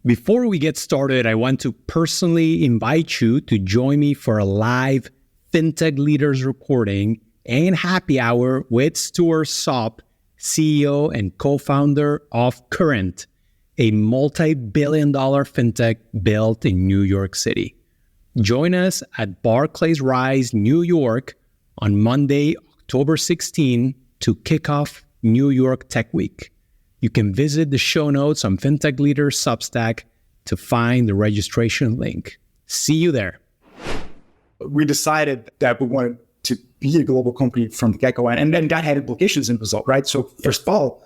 Before we get started, I want to personally invite you to join me for a live Fintech Leaders recording and happy hour with Stuart Sopp, CEO and co-founder of Current, a multi-billion-dollar fintech built in New York City. Join us at Barclays Rise, New York on Monday, October 16 to kick off New York Tech Week. You can visit the show notes on Fintech Leaders Substack to find the registration link. See you there. We decided that we wanted to be a global company from the get-go, and then that had implications in Brazil, right? So first of all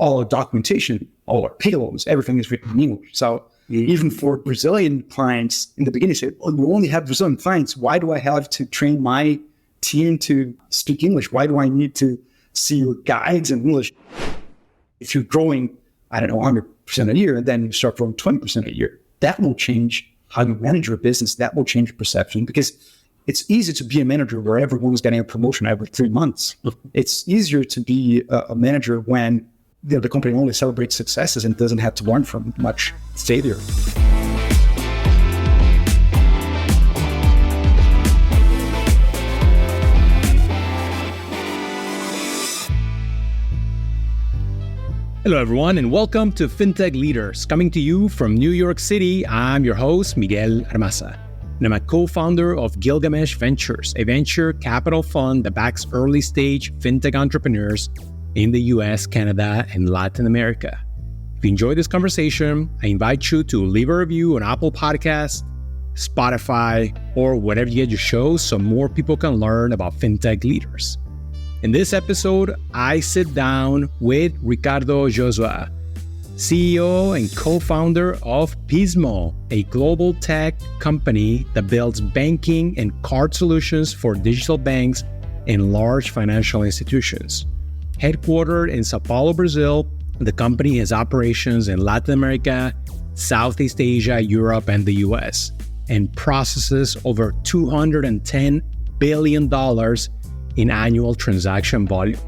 our documentation, all our payrolls, everything is written in English. So even for Brazilian clients in the beginning, they said, "Oh, we only have Brazilian clients. Why do I have to train my team to speak English? Why do I need to see your guides in English?" If you're growing, 100% a year, and then you start growing 20% a year, that will change how you manage your business. That will change perception, because it's easy to be a manager where everyone's getting a promotion every 3 months. It's easier to be a manager when the company only celebrates successes and doesn't have to learn from much failure. Hello, everyone, and welcome to Fintech Leaders. Coming to you from New York City, I'm your host, Miguel Armaza, and I'm a co-founder of Gilgamesh Ventures, a venture capital fund that backs early-stage fintech entrepreneurs in the US, Canada, and Latin America. If you enjoyed this conversation, I invite you to leave a review on Apple Podcasts, Spotify, or wherever you get your shows so more people can learn about fintech leaders. In this episode, I sit down with Ricardo Josua, CEO and co-founder of Pismo, a global tech company that builds banking and card solutions for digital banks and large financial institutions. Headquartered in Sao Paulo, Brazil, the company has operations in Latin America, Southeast Asia, Europe, and the US, and processes over $210 billion in annual transaction volume.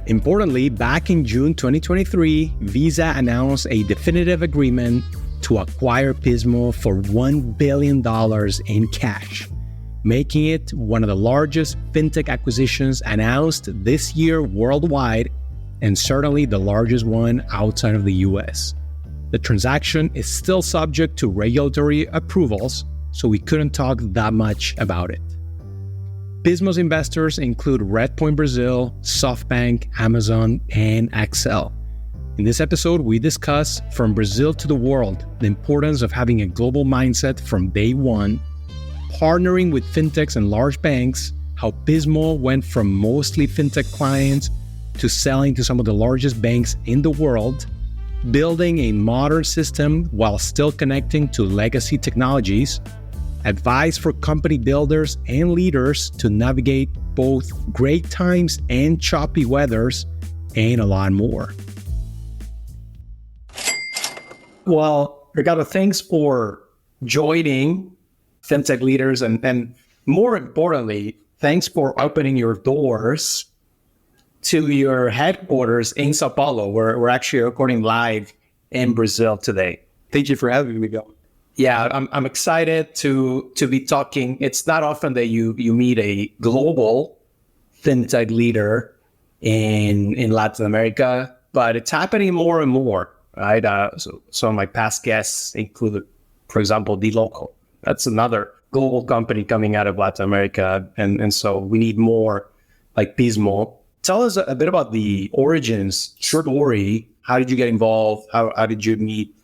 Importantly, back in June 2023, Visa announced a definitive agreement to acquire Pismo for $1 billion in cash, making it one of the largest fintech acquisitions announced this year worldwide, and certainly the largest one outside of the US. The transaction is still subject to regulatory approvals, so we couldn't talk that much about it. Pismo's investors include Redpoint Brazil, SoftBank, Amazon, and Accel. In this episode, we discuss from Brazil to the world, the importance of having a global mindset from day one, partnering with fintechs and large banks, how Pismo went from mostly fintech clients to selling to some of the largest banks in the world, building a modern system while still connecting to legacy technologies, advice for company builders and leaders to navigate both great times and choppy weathers, and a lot more. Well, Ricardo, thanks for joining Fintech Leaders, and more importantly, thanks for opening your doors to your headquarters in Sao Paulo, where we're actually recording live in Brazil today. Thank you for having me, Miguel. Yeah, I'm excited to be talking. It's not often that you meet a global fintech leader in Latin America, but it's happening more and more, right? So some of my past guests included, for example, dLocal. That's another global company coming out of Latin America, and so we need more like Pismo. Tell us a bit about the origins story. How did you get involved? How did you meet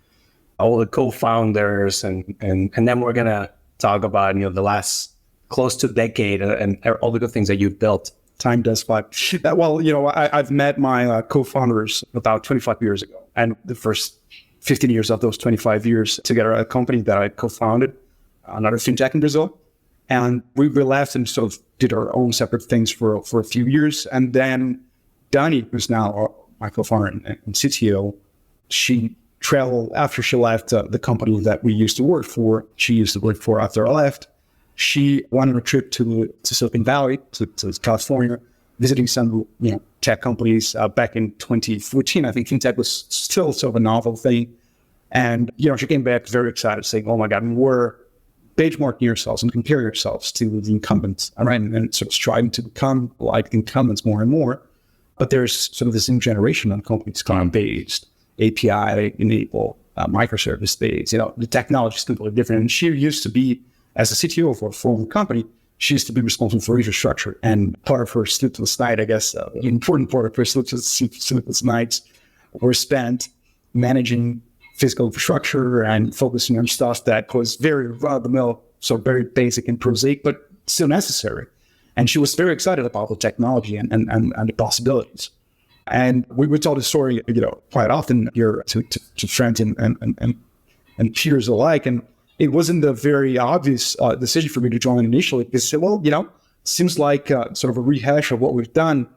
all the co-founders, and then we're gonna talk about the last close to a decade and all the good things that you've built. Time does fly. Well, I've met my co-founders about 25 years ago, and the first 15 years of those 25 years together at a company that I co-founded, another fintech in Brazil, and we left and sort of did our own separate things for a few years, and then Dani, who's now my co-founder and CTO, she traveled after she left the company that we used to work for. She used to work for after I left. She went on a trip to Silicon Valley, to California, visiting some tech companies back in 2014. I think fintech was still sort of a novel thing. And, she came back very excited saying, oh my God, we're benchmarking yourselves and comparing yourselves to the incumbents, right? And sort of striving to become like the incumbents more and more. But there's sort of this new generation of companies, cloud-based, API-enabled, microservice-based. The technology is completely different. And she used to be, as a CTO for a former company, she used to be responsible for infrastructure. And part of her sleepless night, I guess, the important part of her sleepless nights were spent managing physical infrastructure and focusing on stuff that was very run-of-the-mill, so very basic and prosaic, but still necessary. And she was very excited about the technology and the possibilities. And we would tell the story, quite often here to friends and peers alike. And it wasn't a very obvious decision for me to join initially because, seems like sort of a rehash of what we've done.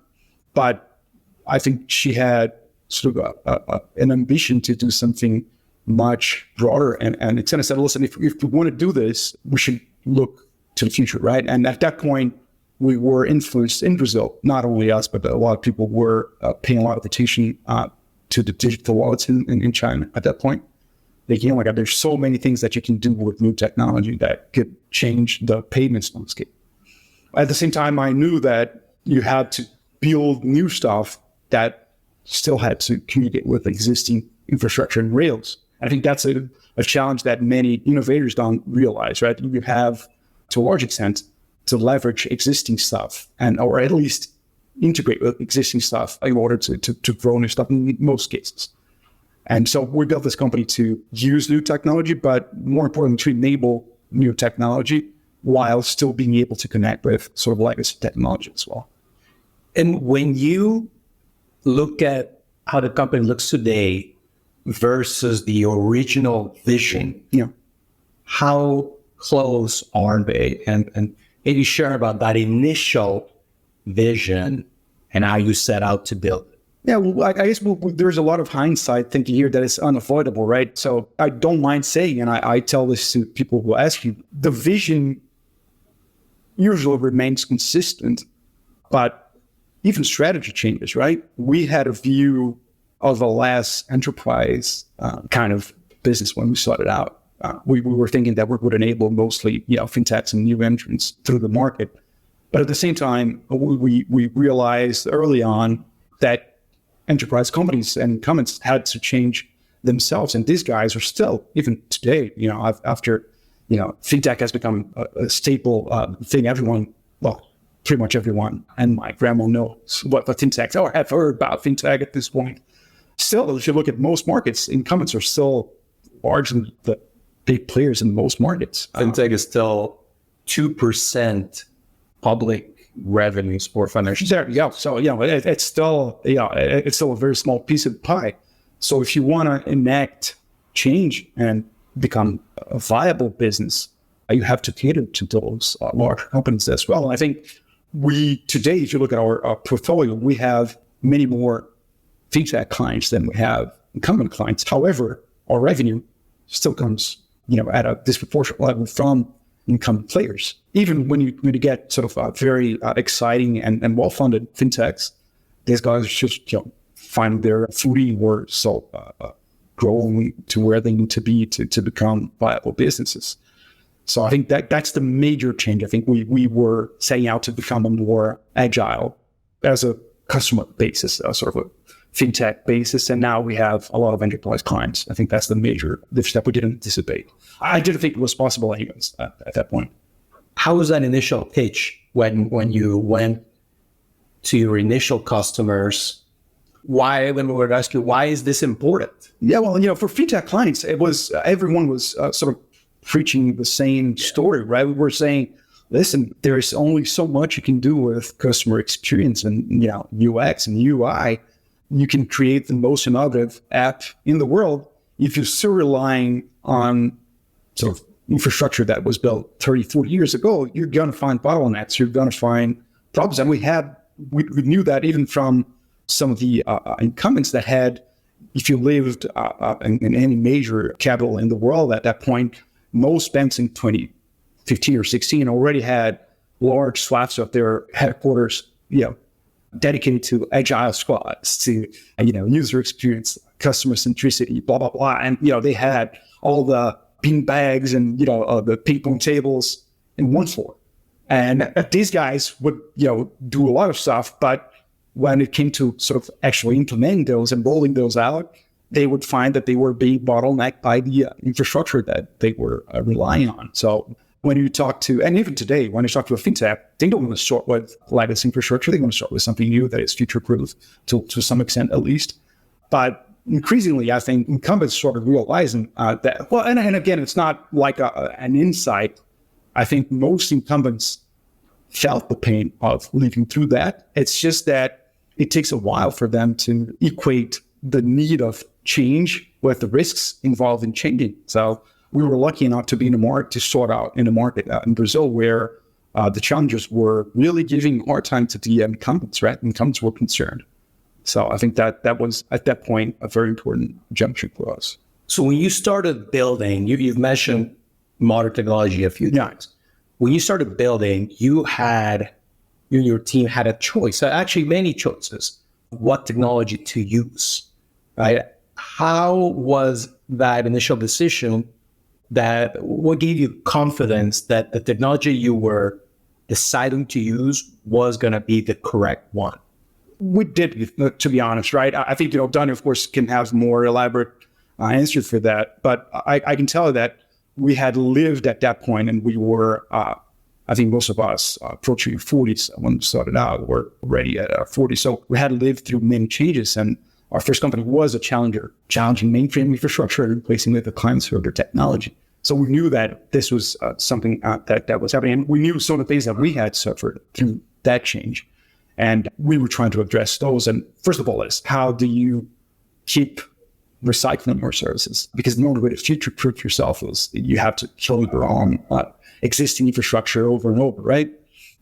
But I think she had sort of an ambition to do something much broader. And it kind of said, listen, if we want to do this, we should look to the future, right? And at that point, we were influenced in Brazil, not only us, but a lot of people were paying a lot of attention to the digital wallets in China at that point. Thinking, oh my God, there's so many things that you can do with new technology that could change the payments landscape. At the same time, I knew that you had to build new stuff that still had to communicate with existing infrastructure and rails. I think that's a challenge that many innovators don't realize, right? You have, to a large extent, to leverage existing stuff or at least integrate with existing stuff in order to grow new stuff in most cases. And so we built this company to use new technology, but more importantly, to enable new technology while still being able to connect with sort of legacy technology as well. And when you look at how the company looks today versus the original vision, how close are they? And maybe share about that initial vision and how you set out to build it. Yeah, well, I guess there's a lot of hindsight thinking here that it's unavoidable, right? So I don't mind saying, and I tell this to people who ask you, the vision usually remains consistent, but even strategy changes, right? We had a view of a less enterprise kind of business when we started out. We were thinking that we would enable mostly, fintechs and new entrants through the market. But at the same time, we realized early on that enterprise companies and incumbents had to change themselves. And these guys are still, even today, after, fintech has become a staple thing. Pretty much everyone and my grandma knows what the fintechs or have heard about fintech at this point. Still, if you look at most markets, incumbents are still largely the big players in most markets. Fintech is still 2% public revenues for financial. There, yeah. So it's still a very small piece of the pie. So if you want to enact change and become a viable business, you have to cater to those large companies as well. And I think today, if you look at our portfolio, we have many more fintech clients than we have incumbent clients. However, our revenue still comes, at a disproportionate level from incumbent players. Even when you get sort of very exciting and well-funded fintechs, these guys just find their footing or so growing to where they need to be to become viable businesses. So I think that's the major change. I think we were setting out to become a more agile as a customer basis, sort of a fintech basis, and now we have a lot of enterprise clients. I think that's the step we didn't anticipate. I didn't think it was possible anyways at that point. How was that initial pitch when you went to your initial customers? When we were asking, why is this important? Yeah, well, for fintech clients, everyone was sort of preaching the same story, right? We were saying, listen, there's only so much you can do with customer experience and UX and UI. You can create the most innovative app in the world. If you're still relying on sort of infrastructure that was built 30, 40 years ago, you're going to find bottlenecks. You're going to find problems. And we knew that even from some of the incumbents that had, if you lived in any major capital in the world at that point, most banks in 2015 or 16 already had large swaths of their headquarters, dedicated to agile squads, to, user experience, customer centricity, blah, blah, blah. And, they had all the bean bags and, the ping pong tables in one floor. And these guys would, do a lot of stuff, but when it came to sort of actually implementing those and rolling those out, they would find that they were being bottlenecked by the infrastructure that they were relying on. So when you talk to, and even today, when you talk to a fintech, they don't want to start with legacy infrastructure. They want to start with something new that is future-proof to some extent, at least. But increasingly, I think incumbents sort of realizing that, well, and again, it's not like an insight. I think most incumbents felt the pain of living through that. It's just that it takes a while for them to equate the need of change with the risks involved in changing. So we were lucky enough to be in the market, to sort out in the market in Brazil, where the challengers were really giving hard time to the incumbents, right? Incumbents were concerned. So I think that was, at that point, a very important junction for us. So when you started building, you've mentioned modern technology a few times. When you started building, you and your team had a choice, actually many choices, what technology to use, right? How was that initial decision? What gave you confidence that the technology you were deciding to use was going to be the correct one? We did, to be honest, right? I think, Donnie, of course, can have more elaborate answers for that. But I can tell you that we had lived at that point, and we were, I think most of us approaching 40s when we started out, were already at 40. So we had lived through many changes. And our first company was a challenger, challenging mainframe infrastructure and replacing with the client-server technology. So we knew that this was something that was happening. And we knew some of the things that we had suffered through that change. And we were trying to address those. And first of all, is how do you keep recycling more services? Because the only way to future-proof yourself is you have to kill your own existing infrastructure over and over, right?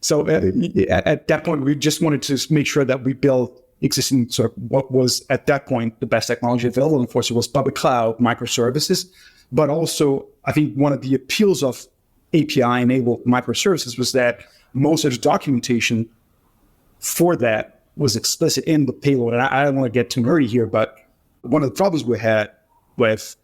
So at that point, we just wanted to make sure that we built existing sort of what was at that point the best technology available. And of course, it was public cloud, microservices. But also, I think one of the appeals of API-enabled microservices was that most of the documentation for that was explicit in the payload. And I don't want to get too nerdy here, but one of the problems we had with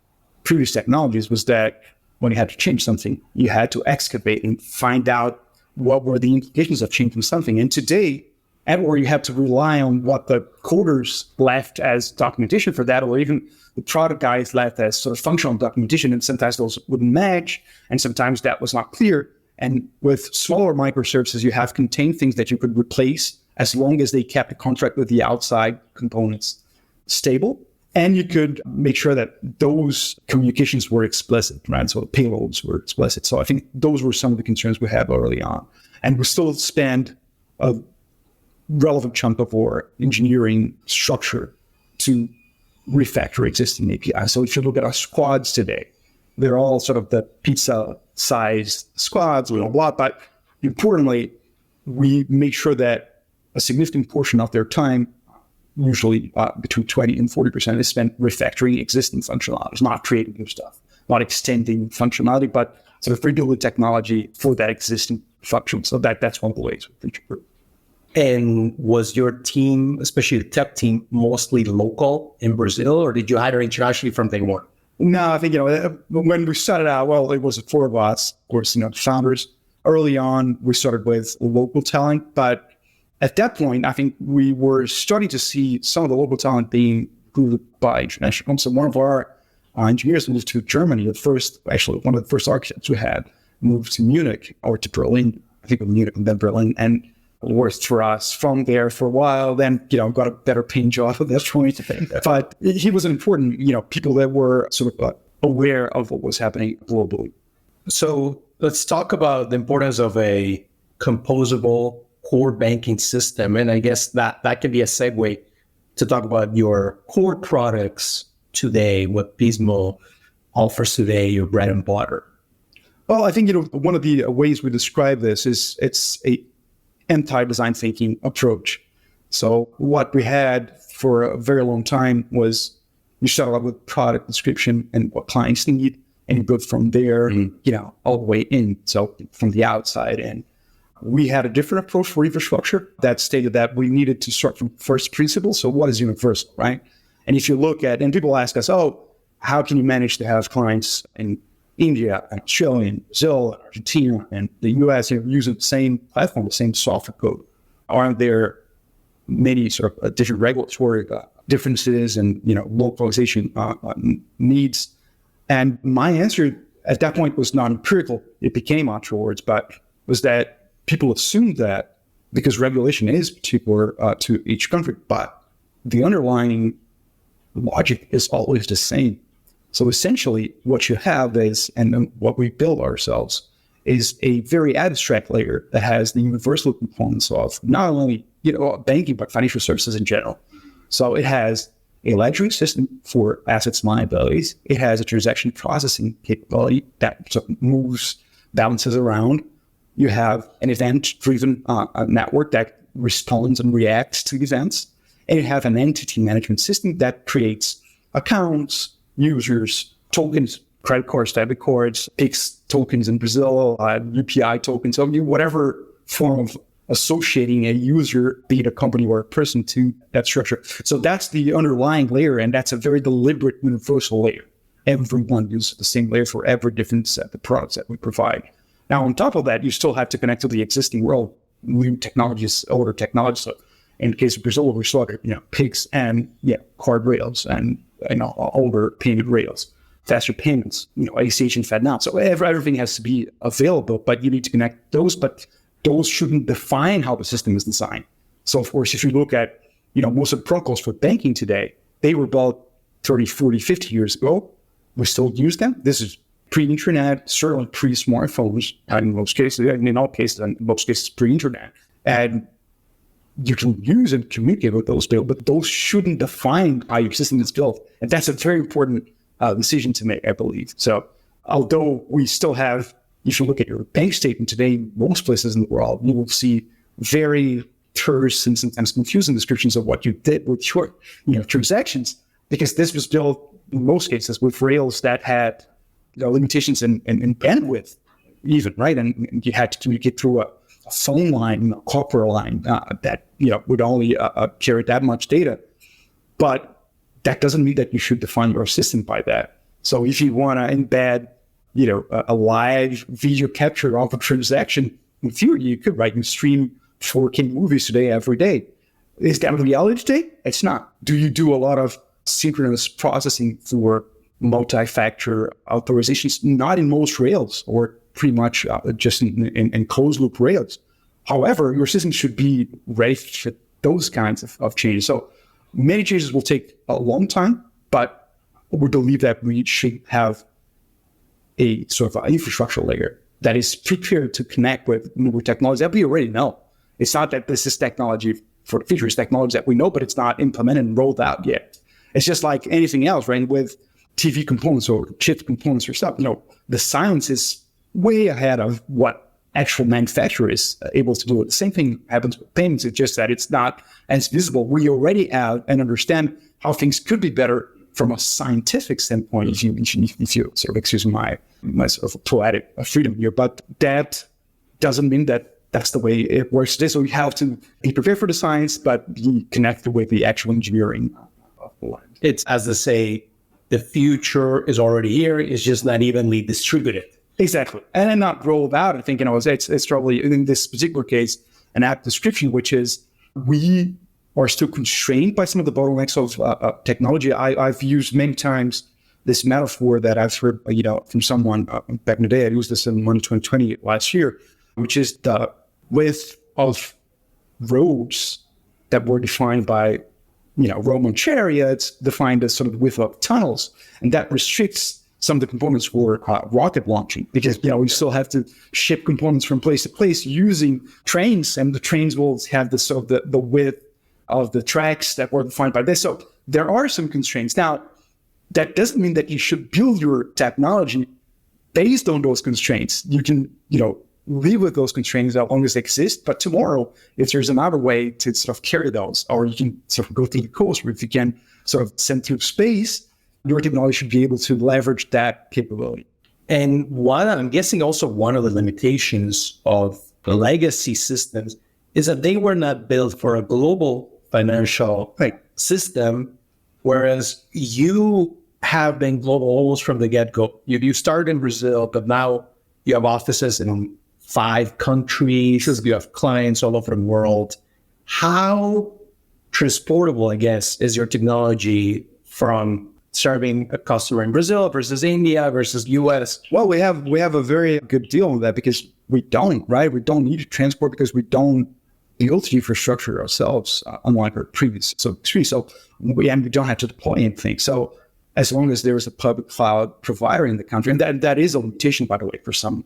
previous technologies was that when you had to change something, you had to excavate and find out what were the implications of changing something. And today, or you have to rely on what the coders left as documentation for that, or even the product guys left as sort of functional documentation. And sometimes those wouldn't match, and sometimes that was not clear. And with smaller microservices, you have contained things that you could replace as long as they kept the contract with the outside components stable. And you could make sure that those communications were explicit, right? So the payloads were explicit. So I think those were some of the concerns we had early on. And we still spend a relevant chunk of our engineering structure to refactor existing APIs. So if you look at our squads today, they're all sort of the pizza-sized squads, blah, blah, but importantly, we make sure that a significant portion of their time, usually between 20 and 40%, is spent refactoring existing functionalities, not creating new stuff, not extending functionality, but sort of rebuilding technology for that existing function. So that's one of the ways we future-proof. And was your team, especially the tech team, mostly local in Brazil, or did you hire internationally from day one? No, I think, when we started out, well, it was 4 of us, of course, the founders. Early on, we started with local talent, but at that point, I think we were starting to see some of the local talent being recruited by international. So one of our engineers moved to Germany. One of the first architects we had moved to Munich or to Berlin. I think it was Munich and then Berlin, and worked for us from there for a while. Then, got a better paying job at that point. But he was an important, people that were sort of aware of what was happening globally. So let's talk about the importance of a composable core banking system. And I guess that can be a segue to talk about your core products today, what Pismo offers today, your bread and butter. Well, I think, one of the ways we describe this is it's a anti-design thinking approach. So what we had for a very long time was you start out with product description and what clients need, and you go from there, all the way in. So from the outside in. We had a different approach for infrastructure that stated that we needed to start from first principles. So what is universal, right? And if you look at, and people ask us, oh, how can you manage to have clients in India and Australia and Brazil and Argentina and the US using the same platform, the same software code? Aren't there many sort of different regulatory differences and, localization needs? And my answer at that point was not empirical. It became afterwards, but was that people assumed that because regulation is particular to each country, but the underlying logic is always the same. So essentially what you have is, and what we build ourselves, is a very abstract layer that has the universal components of not only, banking, but financial services in general. So it has a ledgering system for assets and liabilities. It has a transaction processing capability that sort of moves balances around. You have an event-driven network that responds and reacts to events. And you have an entity management system that creates accounts, users, tokens, credit cards, debit cards, PIX tokens in Brazil, UPI tokens, so whatever form of associating a user, be it a company or a person, to that structure. So that's the underlying layer, and that's a very deliberate universal layer. Everyone uses the same layer for every different set of products that we provide. Now, on top of that, you still have to connect to the existing world, new technologies, older technologies. So in the case of Brazil, we saw PIX and card rails and older payment rails, faster payments, ACH and FedNow. So everything has to be available, but you need to connect those. But those shouldn't define how the system is designed. So, of course, if you look at, most of the protocols for banking today, they were built 30, 40, 50 years ago. We still use them. This is pre-internet, certainly pre-smartphones, in most cases, in all cases, and in most cases, pre-internet. And you can use and communicate with those people, but those shouldn't define how your system is built. And that's a very important decision to make, I believe. So although we still have, if you look at your bank statement today, most places in the world, you will see very terse and sometimes confusing descriptions of what you did with your transactions, because this was built in most cases with rails that had limitations in bandwidth even, right? And you had to communicate through a phone line, a copper line that would only carry that much data. But that doesn't mean that you should define your system by that. So if you want to embed a live video capture of a transaction, in theory, you could, right? You stream 4K movies today, every day. Is that reality today? It's not. Do you do a lot of synchronous processing for multi-factor authorizations? Not in most rails, or pretty much just in closed loop rails. However, your system should be ready for those kinds of changes. So many changes will take a long time, but we believe that we should have a sort of infrastructure layer that is prepared to connect with newer technologies that we already know. It's not that this is technology for the future, it's technology that we know, but it's not implemented and rolled out yet. It's just like anything else, right? With TV components or chip components or stuff, the science is way ahead of what actual manufacturer is able to do. The same thing happens with payments. It's just that it's not as visible. We already have and understand how things could be better from a scientific standpoint, if you sort of excuse my sort of poetic freedom here, but that doesn't mean that that's the way it works today. So we have to be prepared for the science, but be connected with the actual engineering of the line. It's, as they say, the future is already here. It's just not evenly distributed. Exactly. And then not rolled out. I think, it's probably, in this particular case, an apt description, which is we are still constrained by some of the bottlenecks of technology. I've used many times this metaphor that I've heard, from someone back in the day. I used this in 2020 last year, which is the width of roads that were defined by, Roman chariots, defined as sort of width of tunnels, and that restricts some of the components for rocket launching, because we still have to ship components from place to place using trains, and the trains will have the width of the tracks that were defined by this. So there are some constraints. Now, that doesn't mean that you should build your technology based on those constraints. You can, live with those constraints as long as they exist. But tomorrow, if there's another way to sort of carry those, or you can sort of go through the coast, or if you can sort of send through space, your technology should be able to leverage that capability. And I'm guessing also one of the limitations of legacy systems is that they were not built for a global financial system, whereas you have been global almost from the get-go. You started in Brazil, but now you have offices in 5 countries. You have clients all over the world. How transportable, I guess, is your technology from serving a customer in Brazil versus India versus US? Well, we have a very good deal with that because we don't need to transport because we don't build the infrastructure ourselves, unlike our previous. So we don't have to deploy anything. So as long as there is a public cloud provider in the country, and that is a limitation, by the way, for some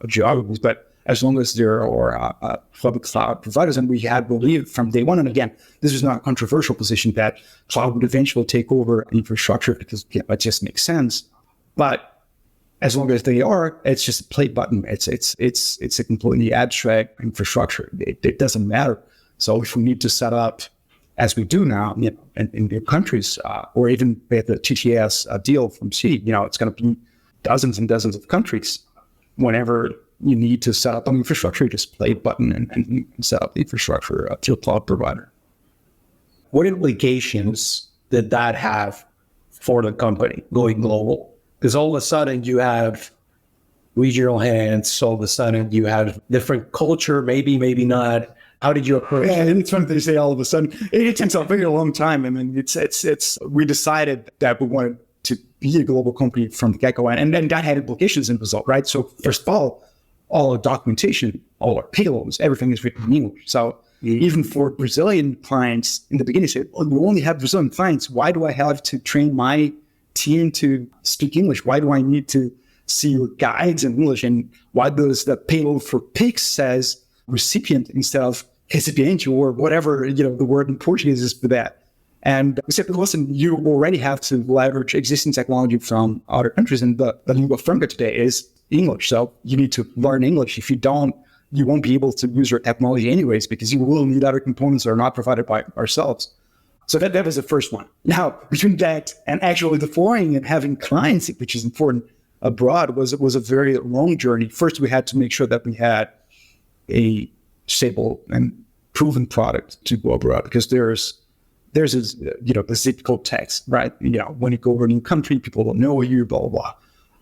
geographies, but as long as there are public cloud providers, and we had believed from day one, and again, this is not a controversial position that cloud would eventually take over infrastructure because it just makes sense. But as long as they are, it's just a play button. It's a completely abstract infrastructure. It doesn't matter. So if we need to set up, as we do now, in the countries, or even with the TTS deal from Seed, it's going to be dozens and dozens of countries. Whenever you need to set up an infrastructure, you just play a button and set up the infrastructure to a cloud provider. What implications did that have for the company going global? Because all of a sudden you have regional hands, all of a sudden you have different culture, maybe not. How did you approach it? And it's funny they say all of a sudden. It takes a very long time. I mean, we decided that we wanted to be a global company from the get-go, and then that had implications in Brazil, right? So first of all our documentation, all our payloads, everything is written in English. So even for Brazilian clients in the beginning, say, we only have Brazilian clients. Why do I have to train my team to speak English? Why do I need to see your guides in English? And why does the payload for Pix says recipient instead of recipiente or whatever, the word in Portuguese is for that? And we said, listen, you already have to leverage existing technology from other countries, and the lingua franca today is English. So you need to learn English. If you don't, you won't be able to use your technology anyways, because you will need other components that are not provided by ourselves. So that was the first one. Now, between that and actually deploying and having clients, which is important abroad, was a very long journey. First, we had to make sure that we had a stable and proven product to go abroad, because there's this, the zip code text, right? When you go over a new country, people don't know you, blah, blah, blah.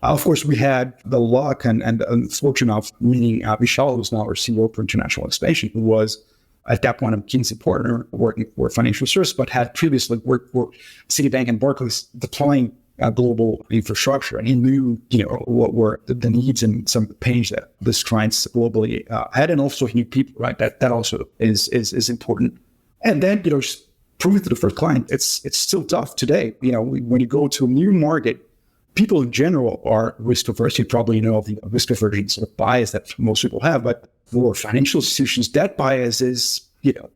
Of course, we had the luck and fortune of meeting Vishal, who's now our CEO for international expansion, who was at that point a McKinsey partner working for financial services, but had previously worked for Citibank and Barclays deploying global infrastructure. And he knew, what were the needs and some of the pains that these clients globally had, and also he knew people, right? That also is important. And then, just prove it to the first client. It's still tough today. When you go to a new market, people in general are risk averse. You probably know the risk aversion sort of bias that most people have, but for financial institutions, that bias is,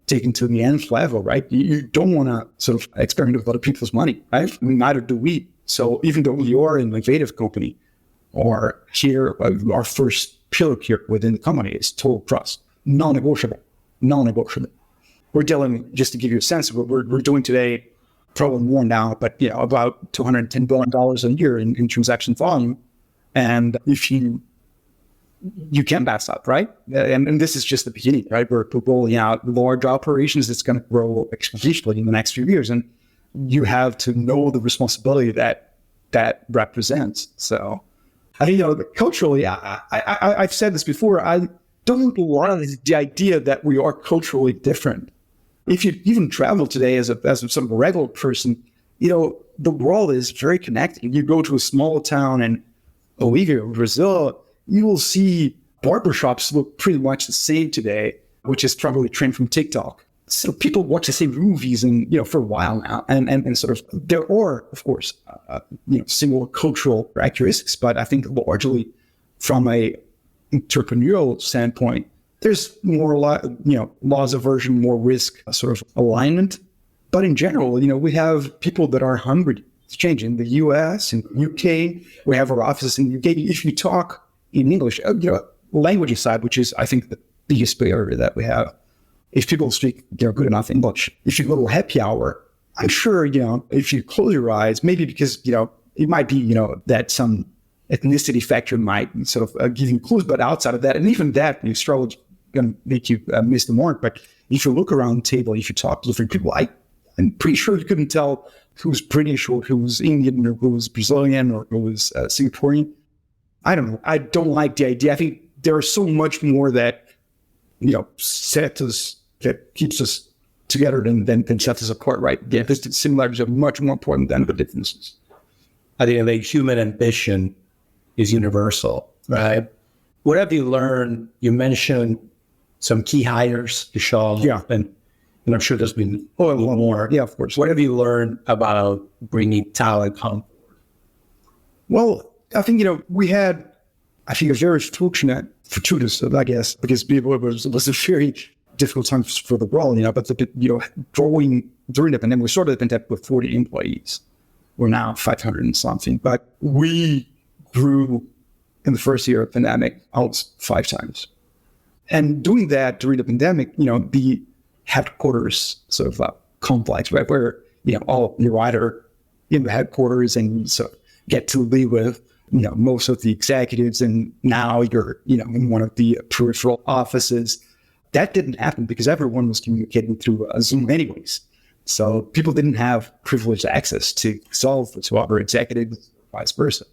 taken to the nth level, right? You don't want to sort of experiment with other people's money, right? Neither do we. So even though we are an innovative company, or here, our first pillar here within the company is total trust, non-negotiable. We're dealing, just to give you a sense of what we're doing today, probably more now, but about $210 billion a year in transaction volume. And if you can pass up, right? And this is just the beginning, right? We're rolling out large operations that's going to grow exponentially in the next few years. And you have to know the responsibility that represents. So, culturally, I've said this before, I don't love the idea that we are culturally different. If you even travel today as a sort of a regular person, the world is very connected. You go to a small town in Bolivia or Brazil, you will see barbershops look pretty much the same today, which is probably a trend from TikTok. So people watch the same movies and, for a while now, and sort of, there are, of course, similar cultural characteristics, but I think largely from a entrepreneurial standpoint, there's more, laws aversion, more risk sort of alignment. But in general, we have people that are hungry to change. In the US, in the UK, we have our offices in the UK. If you talk in English, language aside, which is, I think, the biggest barrier that we have, if people speak good enough English, if you go to a happy hour, I'm sure, if you close your eyes, maybe because, it might be, that some ethnicity factor might sort of give you clues, but outside of that, and even that, you struggle going to make you miss the mark. But if you look around the table, if you talk to different people, I'm pretty sure you couldn't tell who's British or who's Indian or who's Brazilian or who's Singaporean. I don't know. I don't like the idea. I think there's so much more that, sets us, that keeps us together than sets us apart, right? Yeah. The similarities are much more important than the differences. I think the human ambition is universal, right? What have you learned? You mentioned some key hires to show, and I'm sure there's been a lot more. Yeah, of course. What have you learned about bringing talent home? Well, I think, we had, a very fortuitous, I guess, because it was a very difficult time for the world, but growing during the pandemic, we started the pandemic with 40 employees. We're now 500 and something, but we grew in the first year of the pandemic almost 5 times. And doing that during the pandemic, the headquarters sort of complex, right, where, you're either in the headquarters and you sort of get to live with, most of the executives, and now you're, in one of the peripheral offices. That didn't happen because everyone was communicating through Zoom anyways. So people didn't have privileged access to other executives, vice versa.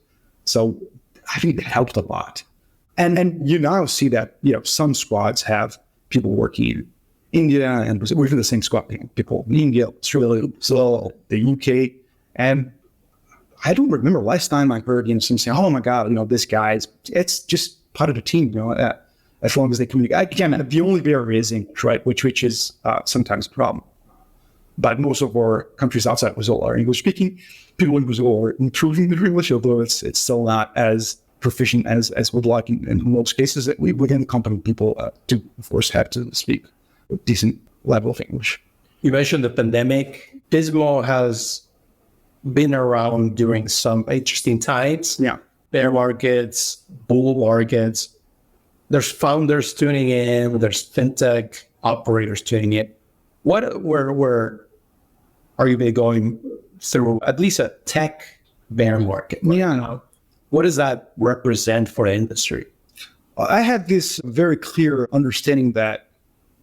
So I think that helped a lot. And you now see that, some squads have people working in India and Brazil. We're in the same squad, people in India, Australia, Brazil, the UK. And I don't remember last time I heard, some saying, oh my God, this guy's, it's just part of the team, as long as they communicate. Again, the only barrier is English, right? Which is sometimes a problem. But most of our countries outside Brazil are English speaking. People in Brazil are improving their English, although it's still not as proficient as we'd like in most cases. Within the company, people do, of course, have to speak a decent level of English. You mentioned the pandemic. Pismo has been around during some interesting times. Yeah. Bear markets, bull markets. There's founders tuning in. There's fintech operators tuning in. Where are you going through at least a tech bear market? Yeah. What does that represent for the industry? I had this very clear understanding that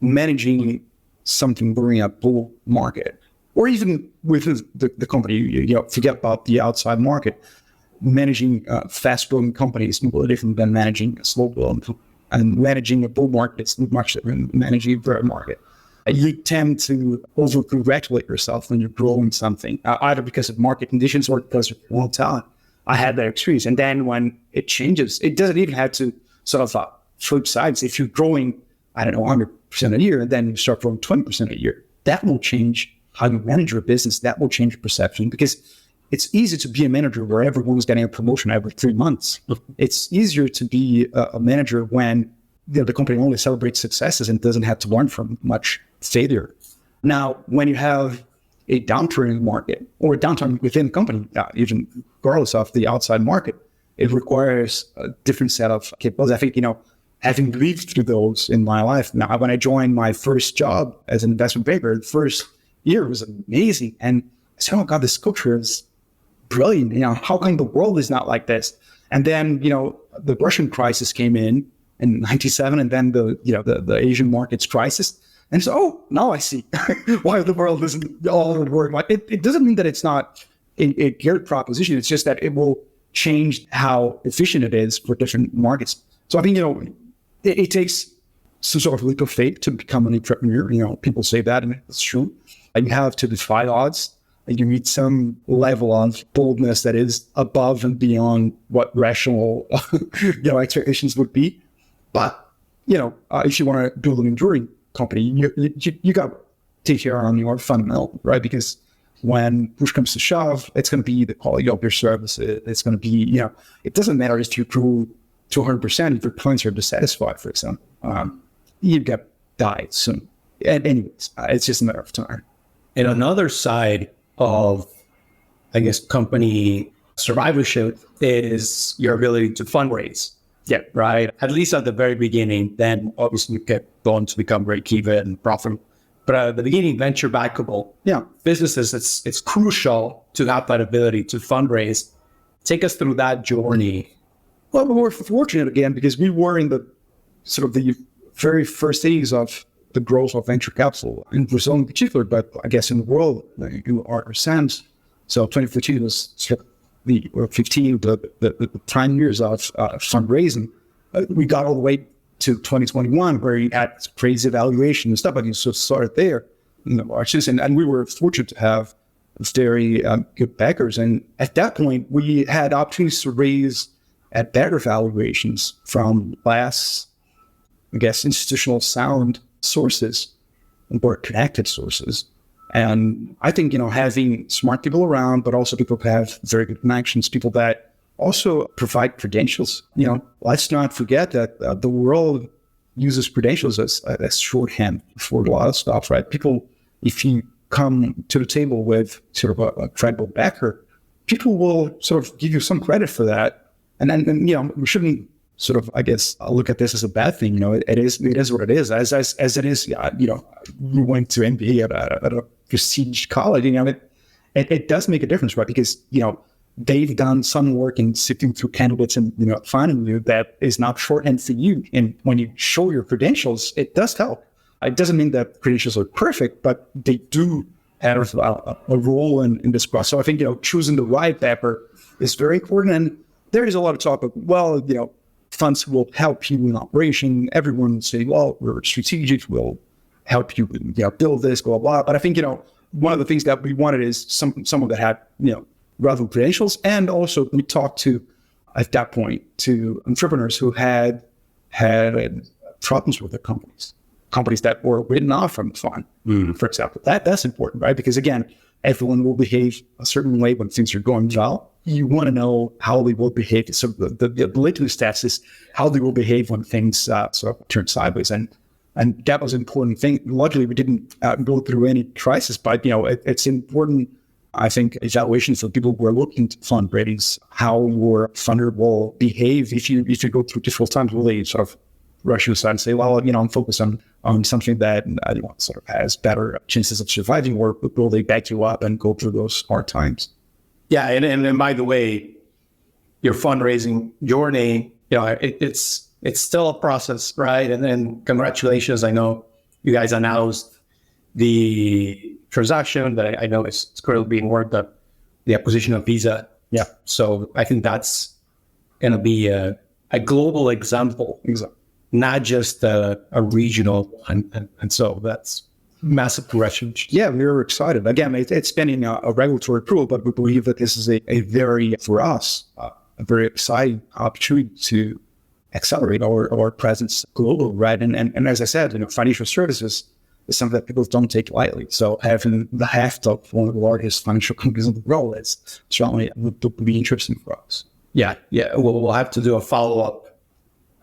managing something during a bull market, or even within the company, forget about the outside market, managing fast-growing companies is different than managing a slow-growing, and managing a bull market is much different than managing a bear market. You tend to over-congratulate yourself when you're growing something, either because of market conditions or because of raw talent. I had that experience. And then when it changes, it doesn't even have to sort of flip sides. If you're growing, 100% a year, and then you start growing 20% a year, that will change how you manage your business. That will change your perception, because it's easy to be a manager where everyone's getting a promotion every 3 months. It's easier to be a manager when the company only celebrates successes and doesn't have to learn from much failure. Now, when you have a downturn in the market, or a downturn within the company, even regardless of the outside market, it requires a different set of capabilities. I think, having lived through those in my life, now when I joined my first job as an investment banker, the first year was amazing. And I said, oh God, this culture is brilliant. How come the world is not like this? And then, the Russian crisis came in 97, and then the Asian markets crisis. And so, now I see why the world isn't all work. It doesn't mean that it's not a geared proposition. It's just that it will change how efficient it is for different markets. So I think, it takes some sort of leap of faith to become an entrepreneur. People say that, and it's true. And you have to defy odds, and you need some level of boldness that is above and beyond what rational, expectations would be. But, if you want to build an enduring company, you got to take care on your fundamental, right? Because when push comes to shove, it's going to be the quality of your services. It's going to be, it doesn't matter if you grew 200% if your clients are dissatisfied, for example. You get died soon. And anyways, it's just a matter of time. And another side of, company survivorship is your ability to fundraise. Yeah. Right. At least at the very beginning, then obviously you get going to become break-even and profitable. But at the beginning, venture backable businesses, it's crucial to have that ability to fundraise. Take us through that journey Well, we were fortunate again because we were in the sort of the very first days of the growth of venture capital in Brazil in particular, but I guess in the world, in our sense. So 2015 was sort of the 15, the prime years of fundraising. We got all the way to 2021 where you had crazy valuation and stuff, but you sort of started there. And we were fortunate to have very good backers. And at that point, we had opportunities to raise at better valuations from less, I guess, institutional sound sources or connected sources. And I think, having smart people around, but also people who have very good connections, people that also provide credentials. Let's not forget that the world uses credentials as shorthand for a lot of stuff, right? People, if you come to the table with sort of a credible backer, people will sort of give you some credit for that. And then, we shouldn't sort of, I guess, look at this as a bad thing. It is what it is. As it is, we went to MBA at a prestige college. It does make a difference, right? Because they've done some work in sifting through candidates and finding you that is not shorthand for you. And when you show your credentials, it does help. It doesn't mean that credentials are perfect, but they do have a role in this process. So I think choosing the right backer is very important. And there is a lot of talk of funds will help you in operation. Everyone will say, well, we're strategic, we'll help you build this, blah, blah. But I think, one of the things that we wanted is someone that had, relevant credentials. And also we talked to, at that point, to entrepreneurs who had problems with their companies that were written off from the fund, for example. That's important, right? Because again, everyone will behave a certain way when things are going well. You want to know how they will behave. So the litmus test is how they will behave when things sort of turn sideways. And that was an important thing. Luckily, we didn't go through any crisis, but it's important, I think, evaluations of people who are looking to fundraise, how your funder will behave if you go through difficult times. Will they sort of rush you aside and say, well, I'm focused on something that sort of has better chances of surviving, or will they back you up and go through those hard times? Yeah, and by the way, your fundraising journey, it's still a process, right? And then congratulations, I know you guys announced the transaction that I know is currently being worked up, the acquisition of Visa. Yeah. So I think that's going to be a global example, not just a regional one. And so that's massive progression. Yeah, we were excited. Again, it's pending a regulatory approval, but we believe that this is a very, for us, a very exciting opportunity to accelerate our presence globally, right? And as I said, financial services is something that people don't take lightly. So having the heft of one of the largest financial companies in the world is certainly would be interesting for us. Yeah. We'll have to do a follow-up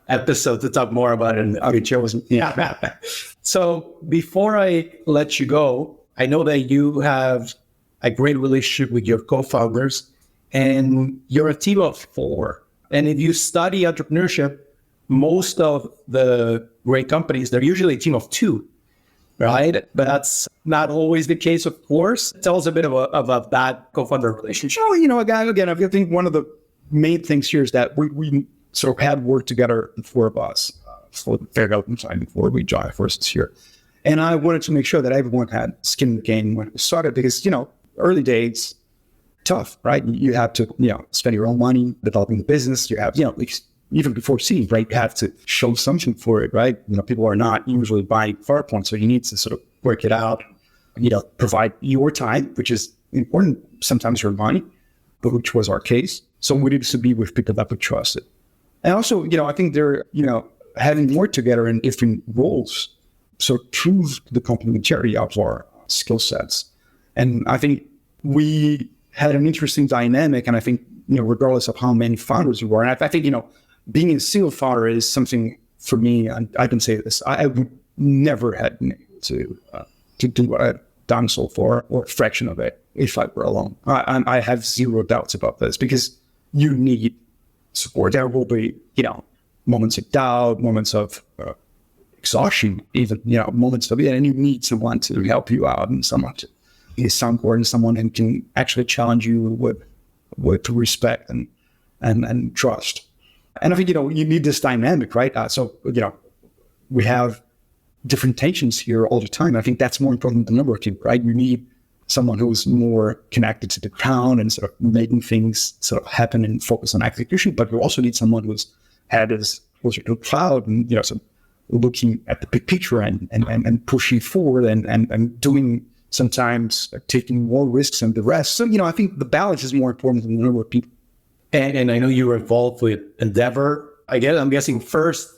episode to talk more about it. Yeah. So before I let you go, I know that you have a great relationship with your co-founders, and you're a team of 4. And if you study entrepreneurship, most of the great companies, they're usually a team of 2, right? But that's not always the case, of course. Tell us a bit of that co-founder relationship. Oh, again, I think one of the main things here is that we sort of had worked together, the 4 of us, for the fair development side before we joined forces here. And I wanted to make sure that everyone had skin in the game when it started because, early days, tough, right? You have to, spend your own money developing the business. You have, even before seed, right? You have to show something for it, right? People are not usually buying PowerPoint, so you need to sort of work it out, provide your time, which is important, sometimes your money, but which was our case. So we needed to be with people that we trusted. And also, I think they're, having worked together in different roles, so proved the complementarity of our skill sets. And I think we had an interesting dynamic. And I think, regardless of how many founders we were, and I think, being a single founder is something for me, and I can say this, I would never have been able to do what I've done so far, or a fraction of it, if I were alone. I have zero doubts about this because you need support. There will be, moments of doubt, moments of exhaustion, even, moments of, and you need someone to help you out and someone to be important, someone who can actually challenge you with respect and trust. And I think, you need this dynamic, right? So, we have different tensions here all the time. I think that's more important than the number of people, right? You need someone who's more connected to the ground and sort of making things sort of happen and focus on execution. But we also need someone whose head is closer to the cloud and, sort of looking at the big picture and pushing forward and doing sometimes taking more risks than the rest. So, I think the balance is more important than the number of people. And I know you were involved with Endeavor. I'm guessing first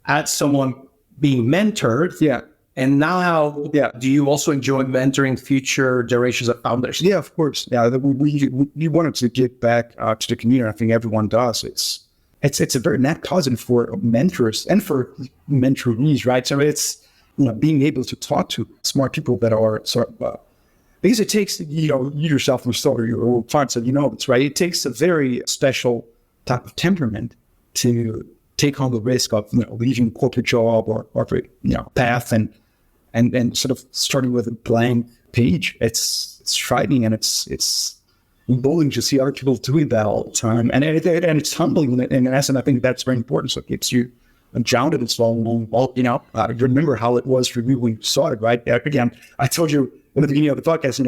as someone being mentored. Yeah. And now, do you also enjoy mentoring future generations of founders? Yeah, of course. Yeah, we wanted to give back to the community. I think everyone does. It's a very net positive for mentors and for mentorees, right? So it's being able to talk to smart people that are sort of because it takes you yourself from story or clients that it's right. It takes a very special type of temperament to take on the risk of leaving a corporate job or path and sort of starting with a blank page. It's frightening and it's bullying to see other people doing that all the time, and it's humbling in essence. I think that's very important. So it keeps you grounded and so on. You remember how it was for me when you started, right? Again, I told you in the beginning of the podcast,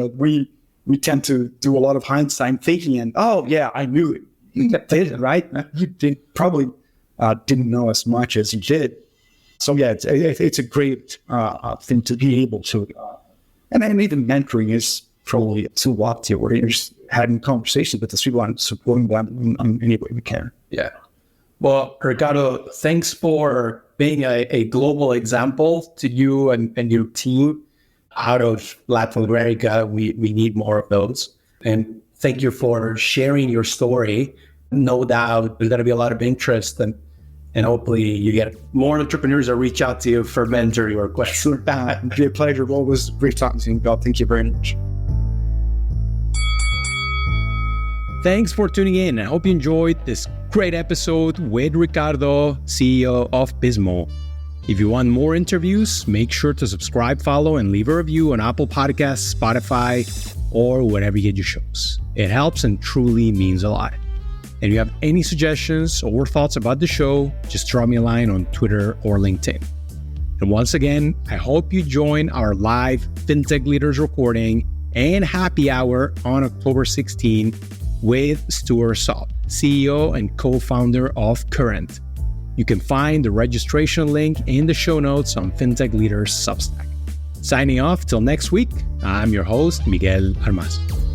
we tend to do a lot of hindsight thinking and I knew it. You did it, right? You probably didn't know as much as you did. So yeah, it's a great thing to be able to, and even mentoring is probably too lofty. Where you're just having conversations with the people and supporting them in any way we can. Yeah. Well, Ricardo, thanks for being a global example to you and your team out of Latin America. We need more of those. And thank you for sharing your story. No doubt there's going to be a lot of interest and hopefully you get more entrepreneurs that reach out to you for mentoring or questions. It'd be a pleasure. Always great talking to you, God. Thank you very much. Thanks for tuning in. I hope you enjoyed this great episode with Ricardo, CEO of Pismo. If you want more interviews, make sure to subscribe, follow, and leave a review on Apple Podcasts, Spotify, or wherever you get your shows. It helps and truly means a lot. And if you have any suggestions or thoughts about the show, just drop me a line on Twitter or LinkedIn. And once again, I hope you join our live FinTech Leaders recording and happy hour on October 16 with Stuart Salt, CEO and co-founder of Current. You can find the registration link in the show notes on FinTech Leaders Substack. Signing off till next week, I'm your host, Miguel Armaza.